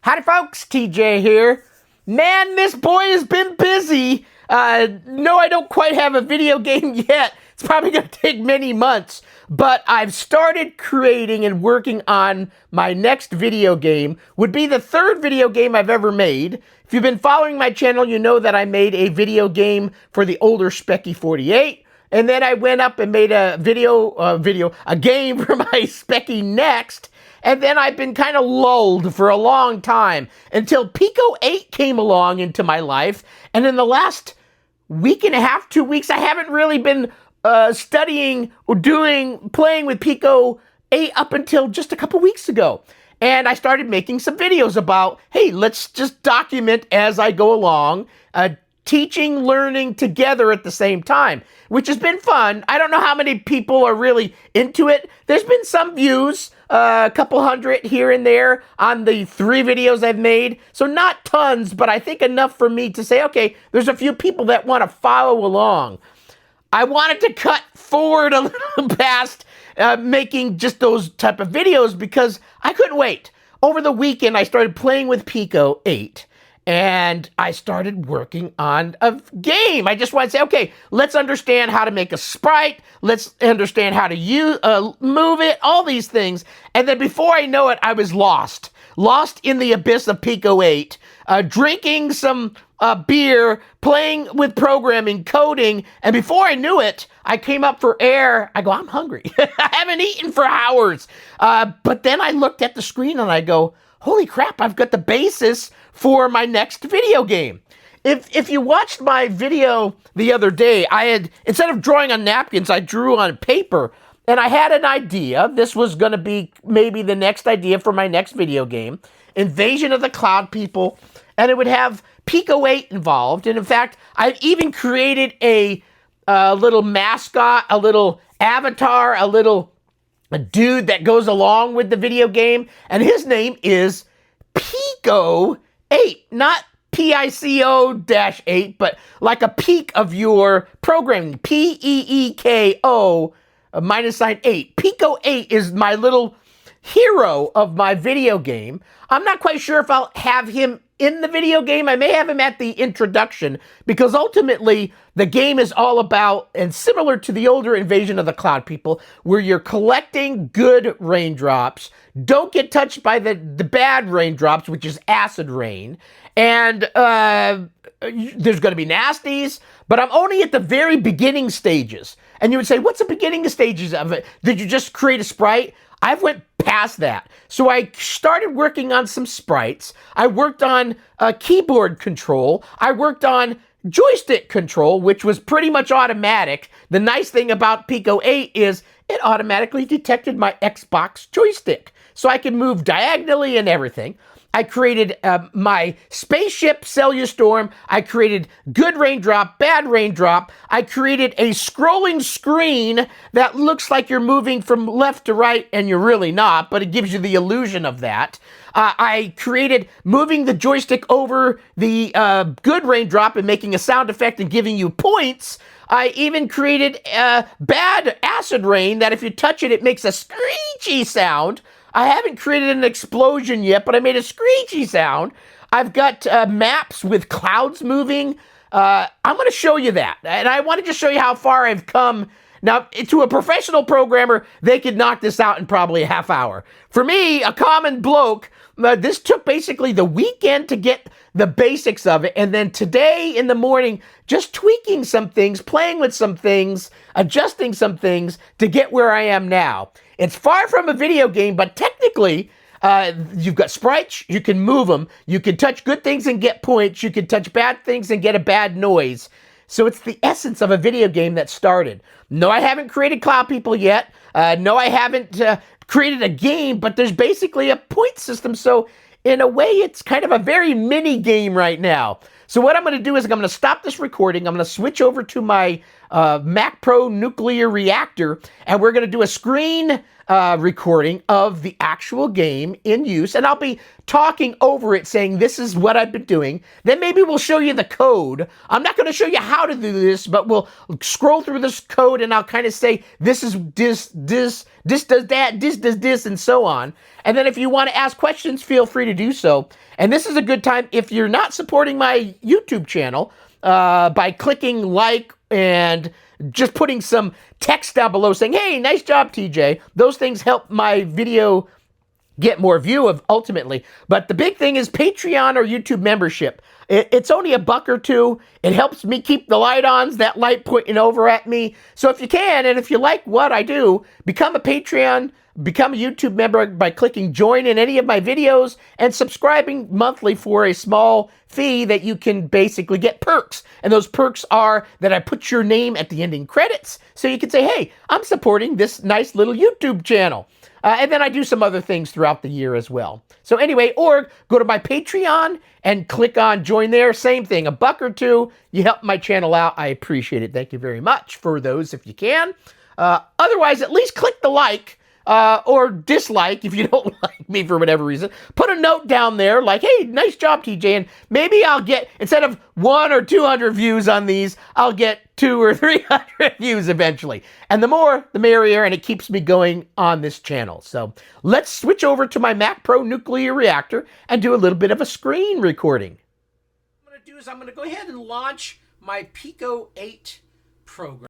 Howdy folks, TJ here. Man, this boy has been busy. No, I don't quite have a video game yet. It's probably going to take many months. But I've started creating and working on my next video game. Would be the third video game I've ever made. If you've been following my channel, you know that I made a video game for the older Peeko-8. And then I went up and made a game for my Specky Next. And then I've been kind of lulled for a long time until Pico-8 came along into my life. And in the last week and a half, 2 weeks, I haven't really been studying or playing with Pico-8 up until just a couple weeks ago. And I started making some videos about, hey, let's just document as I go along, teaching, learning together at the same time, which has been fun. I don't know how many people are really into it. There's been some views, a couple hundred here and there on the 3 videos I've made. So not tons, but I think enough for me to say, okay, there's a few people that want to follow along. I wanted to cut forward a little past making just those type of videos because I couldn't wait. Over the weekend, I started playing with Pico-8. And I started working on a game. I just want to say, okay, let's understand how to make a sprite. Let's understand how to move it, all these things. And then before I know it, I was lost in the abyss of Pico-8, drinking some beer, playing with programming, coding. And before I knew it, I came up for air. I go, I'm hungry. I haven't eaten for hours. But then I looked at the screen and I go, holy crap, I've got the basis for my next video game. If you watched my video the other day, I had, instead of drawing on napkins, I drew on paper, and I had an idea. This was going to be maybe the next idea for my next video game, Invasion of the Cloud People, and it would have Pico-8 involved. And in fact, I've even created a little mascot, a little avatar, a dude that goes along with the video game, and his name is Peeko-8, not Pico-8, but like a peak of your programming, Peeko -8. Pico-8 is my little hero of my video game. I'm not quite sure if I'll have him in the video game. I may have him at the introduction because ultimately the game is all about, and similar to the older Invasion of the Cloud People, where you're collecting good raindrops. Don't get touched by the bad raindrops, which is acid rain. And there's going to be nasties, but I'm only at the very beginning stages. And you would say, what's the beginning stages of it? Did you just create a sprite? I've went past that. So I started working on some sprites. I worked on keyboard control. I worked on joystick control, which was pretty much automatic. The nice thing about Pico-8 is it automatically detected my Xbox joystick. So I could move diagonally and everything. I created my spaceship Storm. I created good raindrop, bad raindrop. I created a scrolling screen that looks like you're moving from left to right, and you're really not, but it gives you the illusion of that. I created moving the joystick over the good raindrop and making a sound effect and giving you points. I even created bad acid rain that if you touch it, it makes a screechy sound. I haven't created an explosion yet, but I made a screechy sound. I've got maps with clouds moving. I'm going to show you that. And I want to just show you how far I've come. Now, to a professional programmer, they could knock this out in probably a half hour. For me, a common bloke, this took basically the weekend to get the basics of it. And then today in the morning, just tweaking some things, playing with some things, adjusting some things to get where I am now. It's far from a video game, but technically, you've got sprites, you can move them, you can touch good things and get points, you can touch bad things and get a bad noise. So it's the essence of a video game that started. No, I haven't created Cloud People yet. No, I haven't created a game, but there's basically a point system. So in a way, it's kind of a very mini game right now. So what I'm going to do is I'm going to stop this recording. I'm going to switch over to my Mac Pro nuclear reactor, and we're going to do a screen recording of the actual game in use, and I'll be talking over it saying this is what I've been doing. Then maybe we'll show you the code. I'm not going to show you how to do this, but we'll scroll through this code and I'll kind of say this is this does that, this does this, and so on. And then if you want to ask questions, feel free to do so. And this is a good time if you're not supporting my YouTube channel by clicking like and just putting some text down below saying, hey, nice job, TJ. Those things help my video get more view of ultimately. But the big thing is Patreon or YouTube membership. It's only $1 or $2. It helps me keep the light on, that light pointing over at me. So if you can, and if you like what I do, become a Patreon, become a YouTube member by clicking join in any of my videos and subscribing monthly for a small fee that you can basically get perks. And those perks are that I put your name at the ending credits so you can say, hey, I'm supporting this nice little YouTube channel. And then I do some other things throughout the year as well. So anyway, or go to my Patreon and click on join there. Same thing, $1 or $2. You help my channel out. I appreciate it. Thank you very much for those if you can. Otherwise, at least click the like. Or dislike if you don't like me for whatever reason. Put a note down there like, hey, nice job, TJ. And maybe I'll get, instead of 100 or 200 views on these, I'll get 200 or 300 views eventually. And the more, the merrier, and it keeps me going on this channel. So let's switch over to my Mac Pro nuclear reactor and do a little bit of a screen recording. What I'm going to do is I'm going to go ahead and launch my Pico-8 program.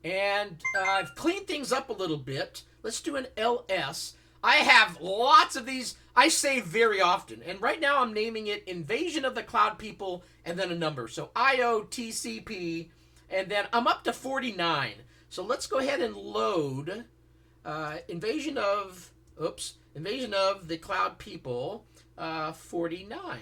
And I've cleaned things up a little bit. Let's do an LS. I have lots of these I save very often. And right now I'm naming it Invasion of the Cloud People and then a number. So IOTCP. And then I'm up to 49. So let's go ahead and load Invasion of the Cloud People 49.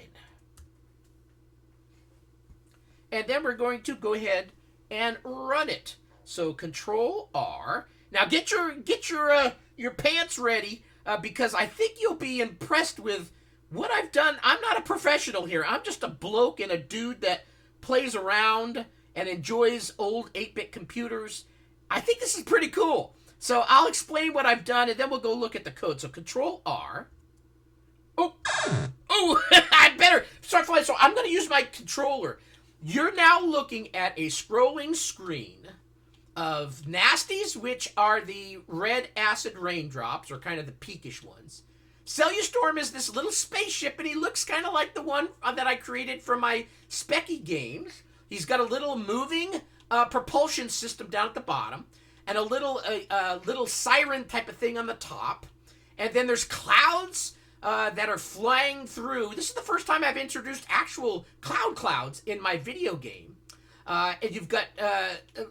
And then we're going to go ahead and run it. So Control R. Now get your pants ready because I think you'll be impressed with what I've done. I'm not a professional here. I'm just a bloke and a dude that plays around and enjoys old 8-bit computers. I think this is pretty cool. So I'll explain what I've done and then we'll go look at the code. So Control R. Oh, I better start flying. So I'm going to use my controller. You're now looking at a scrolling screen of nasties, which are the red acid raindrops, or kind of the peakish ones. Cellulstorm is this little spaceship, and he looks kind of like the one that I created for my Specky games. He's got a little moving propulsion system down at the bottom, and a little siren type of thing on the top. And then there's clouds that are flying through. This is the first time I've introduced actual clouds in my video game. And you've got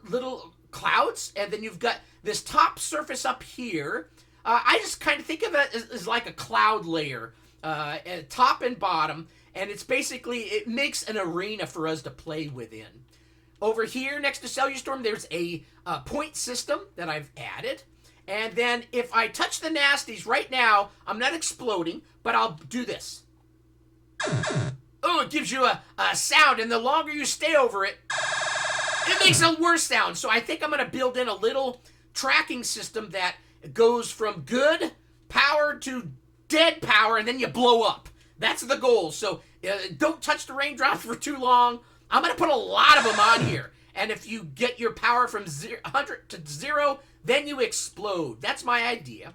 little clouds, and then you've got this top surface up here. I just kind of think of it as like a cloud layer, top and bottom, and it's basically, it makes an arena for us to play within. Over here next to Cellulstorm, there's a point system that I've added, and then if I touch the nasties right now, I'm not exploding, but I'll do this. Oh, it gives you a sound, and the longer you stay over it, it makes a worse sound. So I think I'm going to build in a little tracking system that goes from good power to dead power, and then you blow up. That's the goal. So don't touch the raindrops for too long. I'm going to put a lot of them on here. And if you get your power from 100 to 0, then you explode. That's my idea.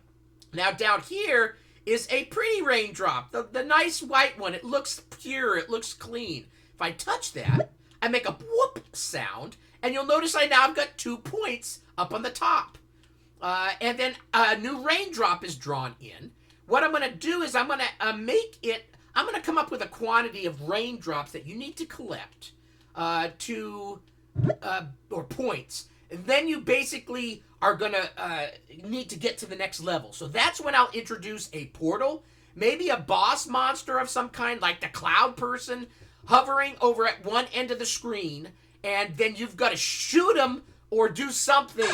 Now down here is a pretty raindrop. The nice white one. It looks pure. It looks clean. If I touch that, I make a whoop sound, and you'll notice I now have got 2 points up on the top. And then a new raindrop is drawn in. What I'm going to do is I'm going to come up with a quantity of raindrops that you need to collect or points. And then you basically are going to need to get to the next level. So that's when I'll introduce a portal, maybe a boss monster of some kind, like the cloud person, hovering over at one end of the screen, and then you've got to shoot them or do something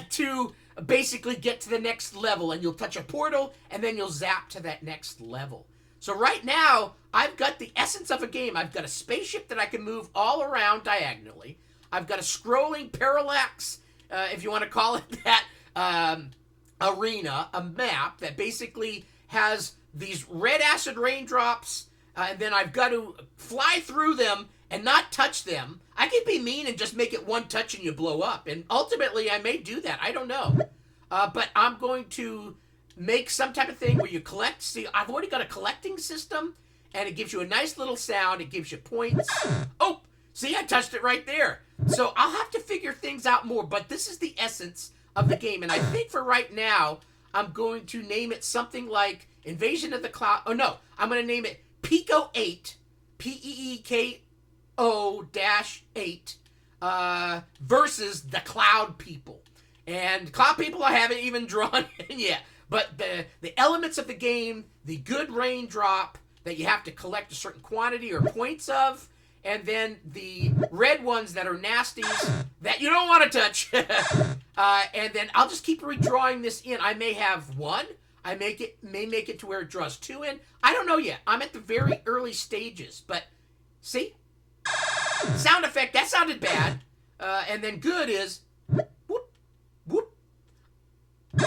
to basically get to the next level, and you'll touch a portal, and then you'll zap to that next level. So right now, I've got the essence of a game. I've got a spaceship that I can move all around diagonally. I've got a scrolling parallax, if you want to call it that, arena, a map that basically has these red acid raindrops, and then I've got to fly through them and not touch them. I could be mean and just make it one touch and you blow up. And ultimately, I may do that. I don't know. But I'm going to make some type of thing where you collect. See, I've already got a collecting system, and it gives you a nice little sound. It gives you points. Oh, see, I touched it right there. So I'll have to figure things out more, but this is the essence of the game. And I think for right now, I'm going to name it something like Invasion of the Cloud. Oh, no. I'm going to name it Pico-8, Peeko-8, versus the Cloud People. And Cloud People I haven't even drawn yet. But the elements of the game, the good raindrop that you have to collect a certain quantity or points of, and then the red ones that are nasties that you don't want to touch. And then I'll just keep redrawing this in. I may have one. I may make it to where it draws two in. I don't know yet. I'm at the very early stages. But see? Sound effect, that sounded bad. And then good is whoop, whoop.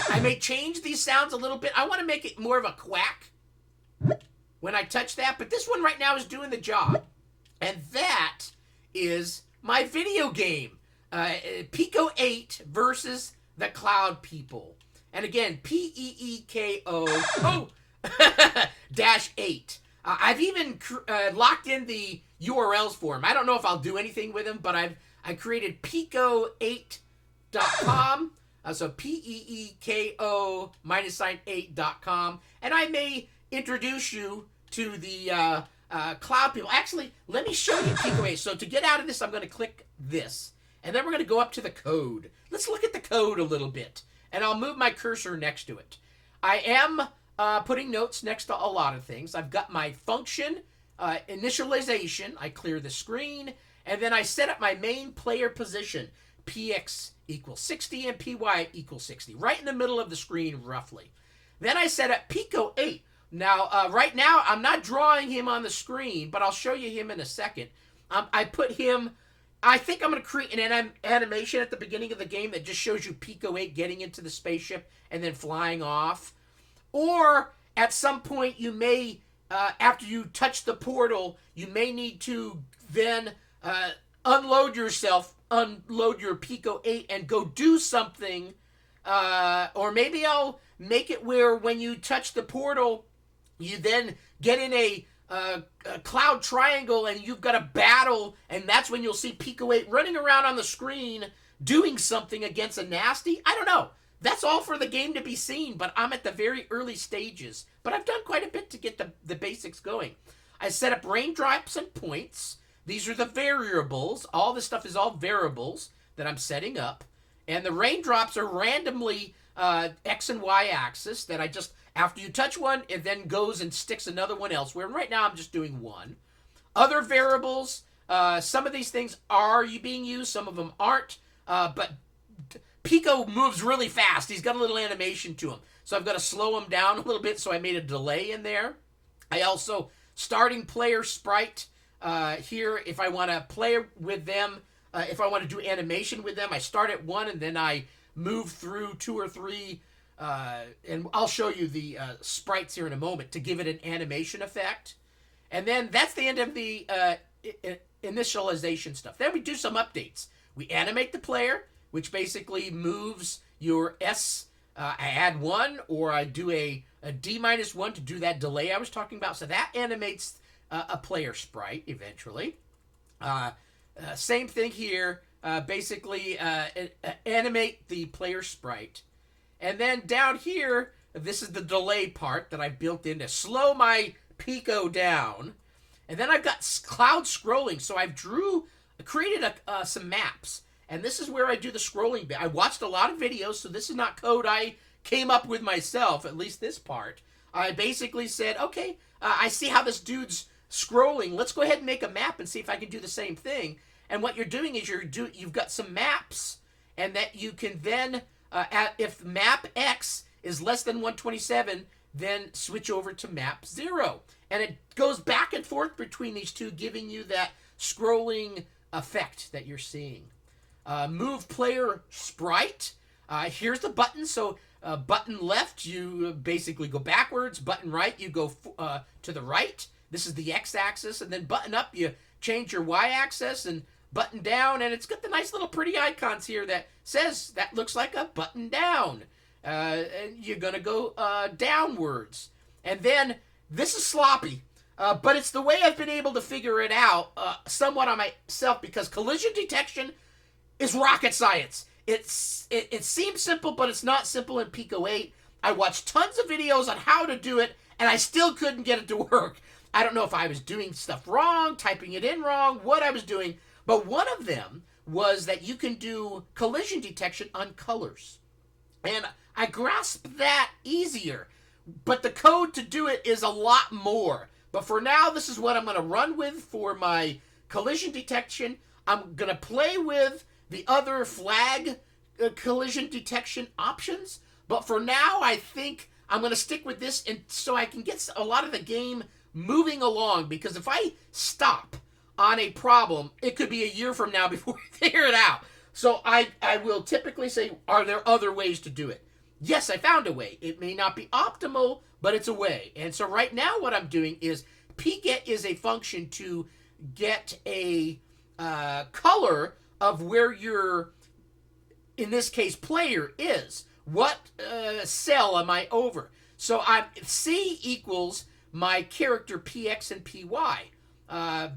I may change these sounds a little bit. I want to make it more of a quack when I touch that. But this one right now is doing the job. And that is my video game. Pico-8 versus the Cloud People. And again, Peeko -8. I've even locked in the URLs for them. I don't know if I'll do anything with them, but I created Pico-8.com. So Peeko-8.com. And I may introduce you to the Cloud People. Actually, let me show you Pico-8. So to get out of this, I'm going to click this. And then we're going to go up to the code. Let's look at the code a little bit. And I'll move my cursor next to it. I am putting notes next to a lot of things. I've got my function initialization. I clear the screen. And then I set up my main player position. PX equals 60 and PY equals 60. Right in the middle of the screen, roughly. Then I set up Pico-8. Now, right now, I'm not drawing him on the screen, but I'll show you him in a second. I put him... I think I'm going to create an animation at the beginning of the game that just shows you Pico-8 getting into the spaceship and then flying off. Or, at some point, you may, after you touch the portal, you may need to then unload yourself, unload your Pico-8 and go do something. Or maybe I'll make it where when you touch the portal, you then get in a cloud triangle and you've got a battle, and that's when you'll see Pico-8 running around on the screen doing something against a nasty. I don't know. That's all for the game to be seen, but I'm at the very early stages. But I've done quite a bit to get the basics going. I set up raindrops and points. These are the variables. All this stuff is all variables that I'm setting up. And the raindrops are randomly X and Y axis that I just... After you touch one, it then goes and sticks another one elsewhere. And right now, I'm just doing one. Other variables, some of these things are being used. Some of them aren't. But Pico moves really fast. He's got a little animation to him. So I've got to slow him down a little bit. So I made a delay in there. I also, starting player sprite here, if I want to play with them, if I want to do animation with them, I start at 1 and then I move through 2 or 3. And I'll show you the sprites here in a moment to give it an animation effect. And then that's the end of the initialization stuff. Then we do some updates. We animate the player, which basically moves your S. I add 1, or I do a D-1 to do that delay I was talking about. So that animates a player sprite eventually. Same thing here. Basically, animate the player sprite. And then down here, this is the delay part that I built in to slow my Pico down. And then I've got cloud scrolling. So I've created some maps. And this is where I do the scrolling bit. I watched a lot of videos, so this is not code I came up with myself, at least this part. I basically said, okay, I see how this dude's scrolling. Let's go ahead and make a map and see if I can do the same thing. And what you're doing is you've got some maps, and that you can then... if map X is less than 127, then switch over to map 0. And it goes back and forth between these two, giving you that scrolling effect that you're seeing. Move player sprite. Here's the button. So button left, you basically go backwards. Button right, you go to the right. This is the x-axis. And then button up, you change your y-axis. And button down, and it's got the nice little pretty icons here that says that looks like a button down. And you're going to go downwards. And then this is sloppy. But it's the way I've been able to figure it out somewhat on myself, because collision detection is rocket science. It seems simple, but it's not simple in Pico-8. I watched tons of videos on how to do it, and I still couldn't get it to work. I don't know if I was doing stuff wrong, typing it in wrong, what I was doing, but one of them was that you can do collision detection on colors. And I grasped that easier, but the code to do it is a lot more. But for now, this is what I'm going to run with for my collision detection. I'm going to play with the other flag collision detection options. But for now, I think I'm going to stick with this so I can get a lot of the game moving along. Because if I stop on a problem, it could be a year from now before we figure it out. So I will typically say, are there other ways to do it? Yes, I found a way. It may not be optimal, but it's a way. And so right now what I'm doing is pget is a function to get a color of where your, in this case, player is. What cell am I over? So C equals my character PX and PY.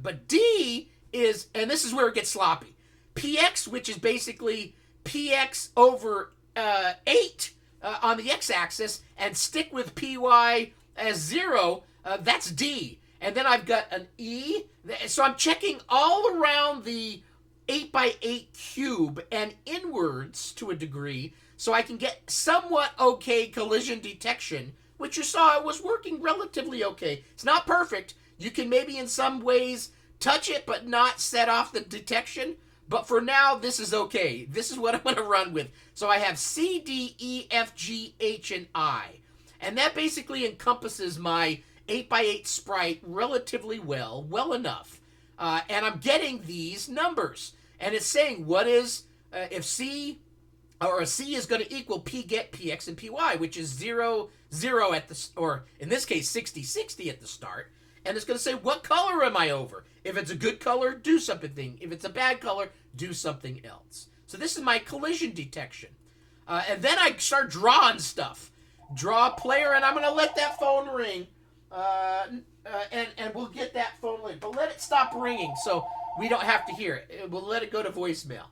But D is, and this is where it gets sloppy, PX, which is basically PX over 8 on the x-axis, and stick with PY as 0, that's D. And then I've got an E, so I'm checking all around the 8x8 cube and inwards to a degree, so I can get somewhat okay collision detection, which you saw it was working relatively okay. It's not perfect. You can maybe in some ways touch it but not set off the detection. But for now, this is okay. This is what I'm going to run with. So I have C, D, E, F, G, H, and I. And that basically encompasses my 8x8 sprite relatively well enough. And I'm getting these numbers. And it's saying what is, if C, or a C is going to equal pget, px, and py, which is 0, 0 at the, or in this case, 60, 60 at the start. And it's going to say, what color am I over? If it's a good color, do something. If it's a bad color, do something else. So this is my collision detection. And then I start drawing stuff. Draw a player, and I'm going to let that phone ring. And we'll get that phone ring. But let it stop ringing so we don't have to hear it. We'll let it go to voicemail.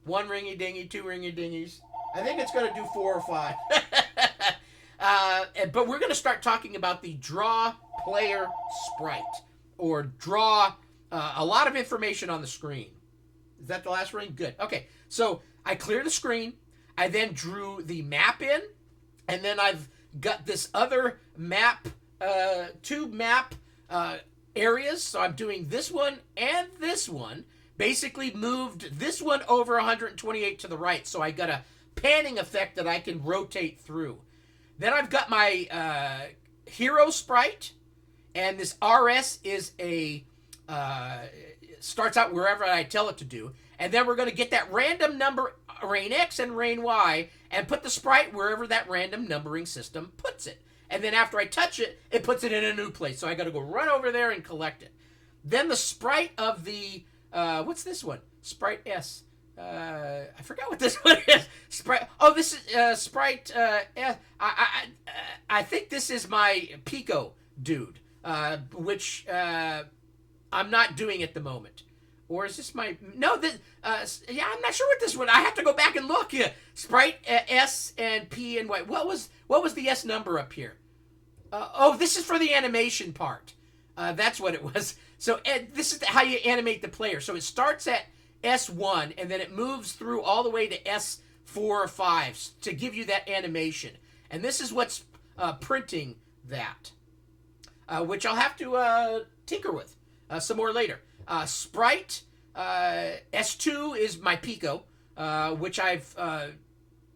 1 ringy-dingy, 2 ringy-dingies. I think it's going to do 4 or 5. But we're going to start talking about the draw player sprite, or draw a lot of information on the screen. Is that the last ring? Good. Okay, so I clear the screen. I then drew the map in, and then I've got this other map, 2 map areas. So I'm doing this one and this one. Basically moved this one over 128 to the right, so I got a panning effect that I can rotate through. Then I've got my hero sprite, and this RS is a starts out wherever I tell it to do. And then we're going to get that random number, rain X and rain Y, and put the sprite wherever that random numbering system puts it. And then after I touch it, it puts it in a new place. So I got to go run over there and collect it. Then the sprite of the, what's this one? Sprite S. I forgot what this one is. Sprite. Oh, this is sprite S. I think this is my Pico dude, which I'm not doing at the moment. Or is this my... No, this, yeah, I'm not sure what this one... I have to go back and look. Yeah. Sprite S and P and Y. What was the S number up here? Oh, this is for the animation part. That's what it was. So this is how you animate the player. So it starts at S1, and then it moves through all the way to S4 or 5 to give you that animation. And this is what's printing that, which I'll have to tinker with some more later. Sprite S2 is my Pico, which I've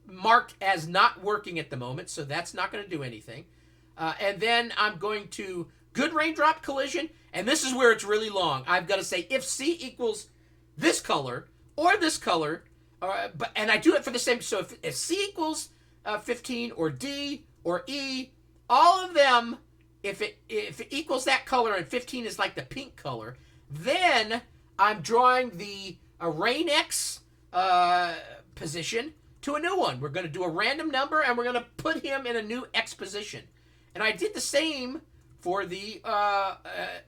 marked as not working at the moment, so that's not going to do anything. And then I'm going to good raindrop collision, and this is where it's really long. I've got to say if C equals this color or this color, and I do it for the same. So if C equals 15 or D or E, all of them, if it equals that color and 15 is like the pink color, then I'm drawing the rain X position to a new one. We're going to do a random number, and we're going to put him in a new X position. And I did the same for the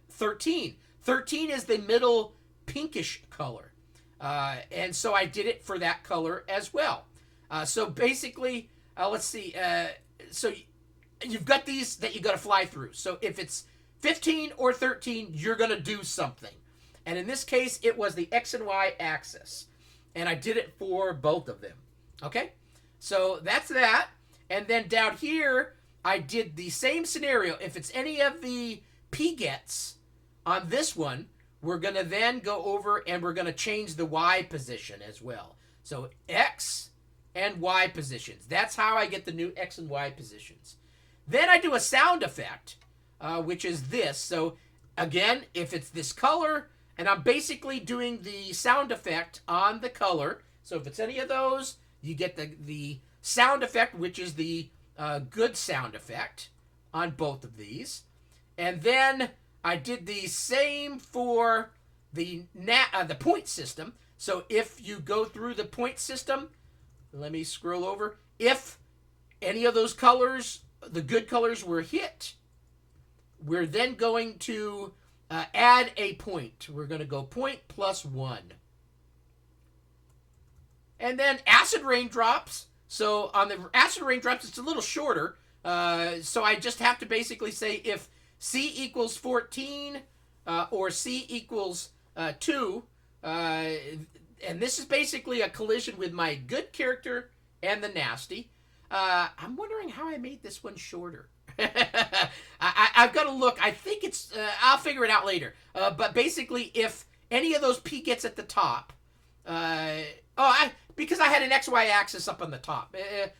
13. 13 is the middle pinkish color. And so I did it for that color as well. So basically, let's see. So you've got these that you got to fly through. So if it's 15 or 13, you're going to do something. And in this case, it was the X and Y axis. And I did it for both of them. Okay? So that's that. And then down here, I did the same scenario. If it's any of the P-gets on this one, we're going to then go over and we're going to change the Y position as well. So X and Y positions. That's how I get the new X and Y positions. Then I do a sound effect, which is this. So again, if it's this color, and I'm basically doing the sound effect on the color. So if it's any of those, you get the sound effect, which is the good sound effect on both of these. And then I did the same for the point system. So if you go through the point system, let me scroll over. If any of those colors, the good colors, were hit, we're then going to add a point. We're going to go point plus 1. And then acid raindrops. So on the acid raindrops, it's a little shorter. So I just have to basically say if C equals 14 or C equals 2, and this is basically a collision with my good character and the nasty. I'm wondering how I made this one shorter. I've got to look. I think it's, I'll figure it out later. But basically, if any of those P gets at the top, because I had an XY axis up on the top.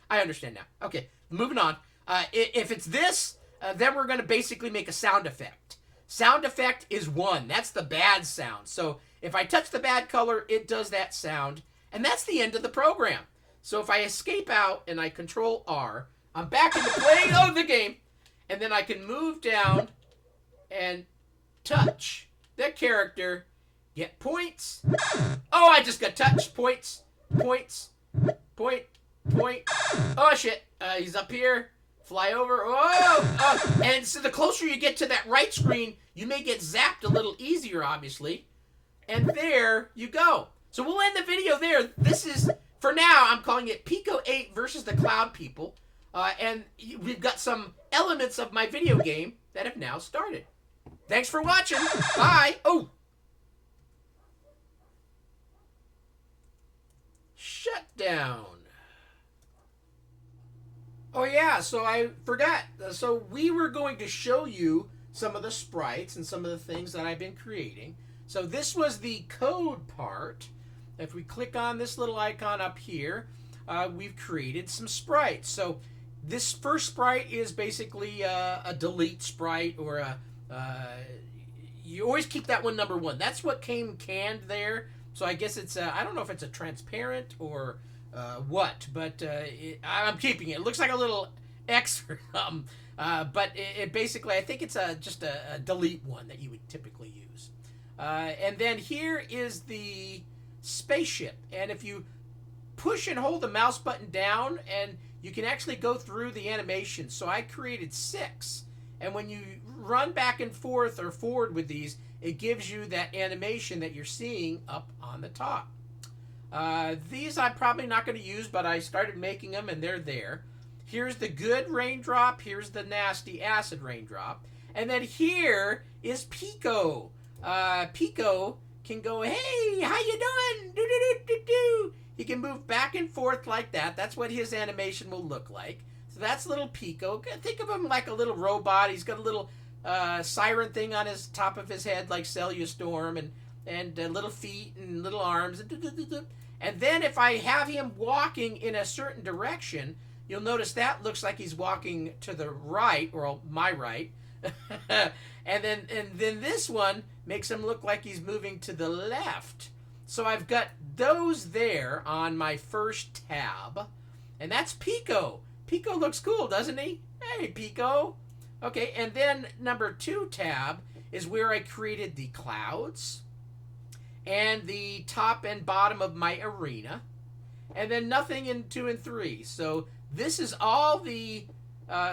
I understand now. Okay, moving on. If it's this, then we're going to basically make a sound effect. Sound effect is 1. That's the bad sound. So if I touch the bad color, it does that sound. And that's the end of the program. So if I escape out and I control R, I'm back in the play of the game. And then I can move down and touch the character, get points. Oh, I just got touched. Points, points, point. Oh, shit. He's up here. Fly over. Oh! And so the closer you get to that right screen, you may get zapped a little easier, obviously. And there you go. So we'll end the video there. This is, for now, I'm calling it Pico-8 versus the Cloud People. And we've got some elements of my video game that have now started. Thanks for watching. Bye. Oh. Shut down. Oh yeah, so I forgot. So we were going to show you some of the sprites and some of the things that I've been creating. So this was the code part. If we click on this little icon up here, we've created some sprites. So this first sprite is basically a delete sprite, or you always keep that one number 1. That's what came canned there. So I guess it's I don't know if it's a transparent or what, but I'm keeping it. It looks like a little X or something, but it basically, I think it's just a delete one that you would typically use. And then here is the spaceship, and if you push and hold the mouse button down, and you can actually go through the animation. So I created 6, and when you run back and forth or forward with these, it gives you that animation that you're seeing up on the top. These I'm probably not going to use, but I started making them and they're there. Here's the good raindrop. Here's the nasty acid raindrop. And then here is Pico. Pico can go, hey, how you doing? Do, do, do, do, do. He can move back and forth like that. That's what his animation will look like. So that's little Pico. Think of him like a little robot. He's got a little siren thing on his top of his head like Cellulostorm, and little feet and little arms. And then if I have him walking in a certain direction, you'll notice that looks like he's walking to the right, or my right. and then this one makes him look like he's moving to the left. So I've got those there on my first tab. And that's Pico. Pico looks cool, doesn't he? Hey, Pico. Okay, and then number 2 tab is where I created the clouds and the top and bottom of my arena. And then nothing in 2 and 3. So this is all the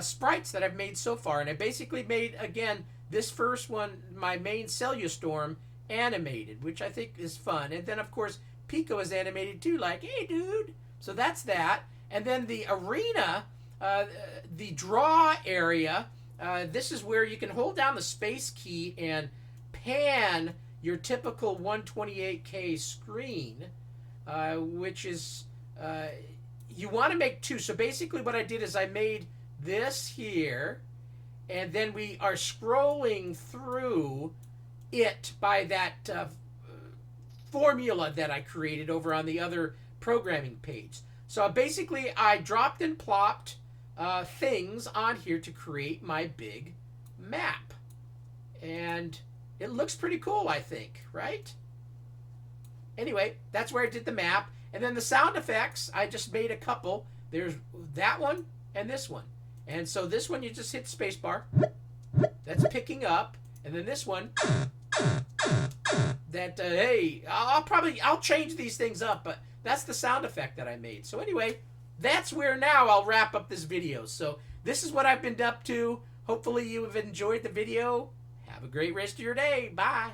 sprites that I've made so far. And I basically made, again, this first one, my main Cellulstorm, animated, which I think is fun. And then, of course, Pico is animated too, like, hey, dude. So that's that. And then the arena, the draw area, this is where you can hold down the space key and pan your typical 128K screen, which is, you want to make 2. So basically what I did is I made this here, and then we are scrolling through it by that formula that I created over on the other programming page. So basically I dropped and plopped things on here to create my big map. And it looks pretty cool, I think, right? Anyway, that's where I did the map. And then the sound effects, I just made a couple. There's that one and this one. And so this one, you just hit spacebar. That's picking up. And then this one, that, hey, I'll change these things up, but that's the sound effect that I made. So anyway, that's where now I'll wrap up this video. So this is what I've been up to. Hopefully you have enjoyed the video. Have a great rest of your day. Bye.